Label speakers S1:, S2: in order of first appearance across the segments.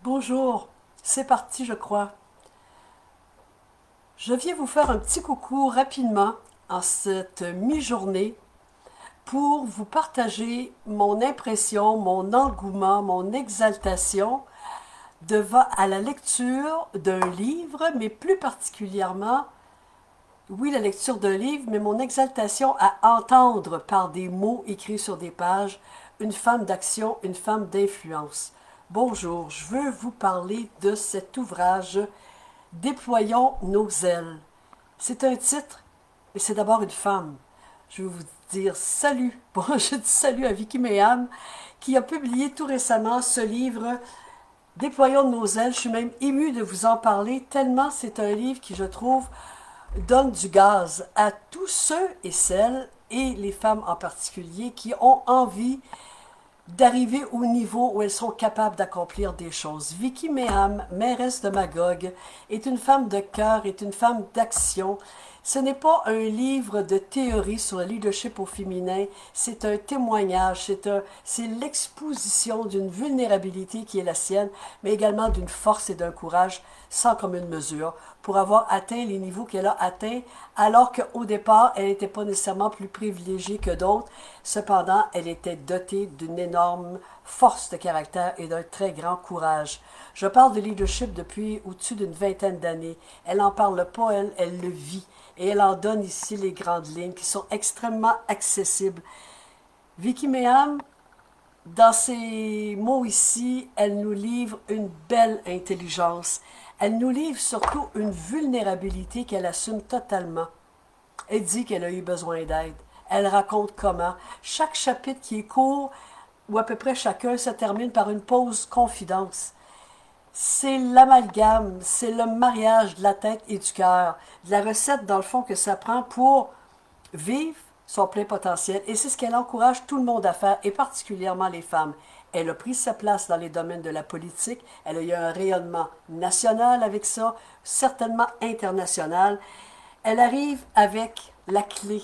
S1: Bonjour, c'est parti je crois. Je viens vous faire un petit coucou rapidement en cette mi-journée pour vous partager mon impression, mon engouement, mon exaltation devant à la lecture d'un livre, mais plus particulièrement, oui, la lecture d'un livre, mais mon exaltation à entendre par des mots écrits sur des pages une femme d'action, une femme d'influence. Bonjour, je veux vous parler de cet ouvrage Déployons nos ailes. C'est un titre, mais c'est d'abord une femme. Je veux vous dire salut. Bon, je dis salut à Vicky Meham, qui a publié tout récemment ce livre Déployons nos ailes. Je suis même émue de vous en parler, tellement c'est un livre qui, je trouve, donne du gaz à tous ceux et celles, et les femmes en particulier, qui ont envie d'arriver au niveau où elles sont capables d'accomplir des choses. Vicky Meham, mairesse de Magog, est une femme de cœur, est une femme d'action. Ce n'est pas un livre de théorie sur le leadership au féminin, c'est un témoignage, c'est l'exposition d'une vulnérabilité qui est la sienne, mais également d'une force et d'un courage sans commune mesure pour avoir atteint les niveaux qu'elle a atteints, alors qu'au départ, elle n'était pas nécessairement plus privilégiée que d'autres. Cependant, elle était dotée d'une énorme force de caractère et d'un très grand courage. Je parle de leadership depuis au-dessus d'une vingtaine d'années. Elle n'en parle pas, elle le vit. Et elle en donne ici les grandes lignes qui sont extrêmement accessibles. Vicky Meham, dans ses mots ici, elle nous livre une belle intelligence. Elle nous livre surtout une vulnérabilité qu'elle assume totalement. Elle dit qu'elle a eu besoin d'aide. Elle raconte comment. Chaque chapitre qui est court, ou à peu près chacun, se termine par une pause confidence. C'est l'amalgame, c'est le mariage de la tête et du cœur, de la recette dans le fond que ça prend pour vivre son plein potentiel. Et c'est ce qu'elle encourage tout le monde à faire, et particulièrement les femmes. Elle a pris sa place dans les domaines de la politique, elle a eu un rayonnement national avec ça, certainement international. Elle arrive avec la clé,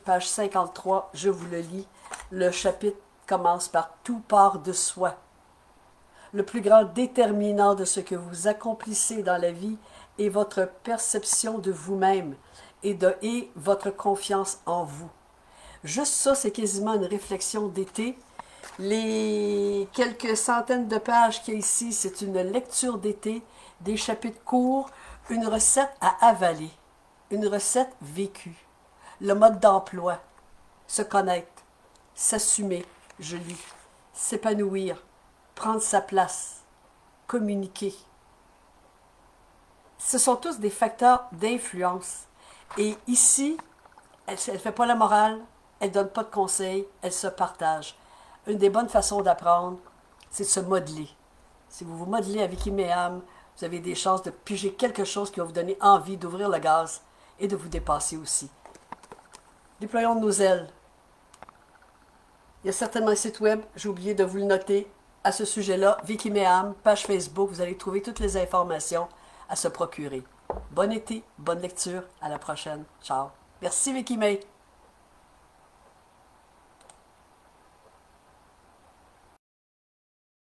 S1: page 53, je vous le lis. Le chapitre commence par « Tout part de soi ». Le plus grand déterminant de ce que vous accomplissez dans la vie est votre perception de vous-même et votre confiance en vous. Juste ça, c'est quasiment une réflexion d'été. Les quelques centaines de pages qu'il y a ici, c'est une lecture d'été, des chapitres courts, une recette à avaler, une recette vécue, le mode d'emploi, se connaître, s'assumer, je lis, s'épanouir, prendre sa place, communiquer. Ce sont tous des facteurs d'influence. Et ici, elle ne fait pas la morale, elle ne donne pas de conseils, elle se partage. Une des bonnes façons d'apprendre, c'est de se modeler. Si vous vous modelez avec Vicky Meham, vous avez des chances de piger quelque chose qui va vous donner envie d'ouvrir le gaz et de vous dépasser aussi. Déployons nos ailes. Il y a certainement un site web, j'ai oublié de vous le noter, à ce sujet-là, Vicky Meham, page Facebook, vous allez trouver toutes les informations à se procurer. Bon été, bonne lecture, à la prochaine. Ciao. Merci Vicky May.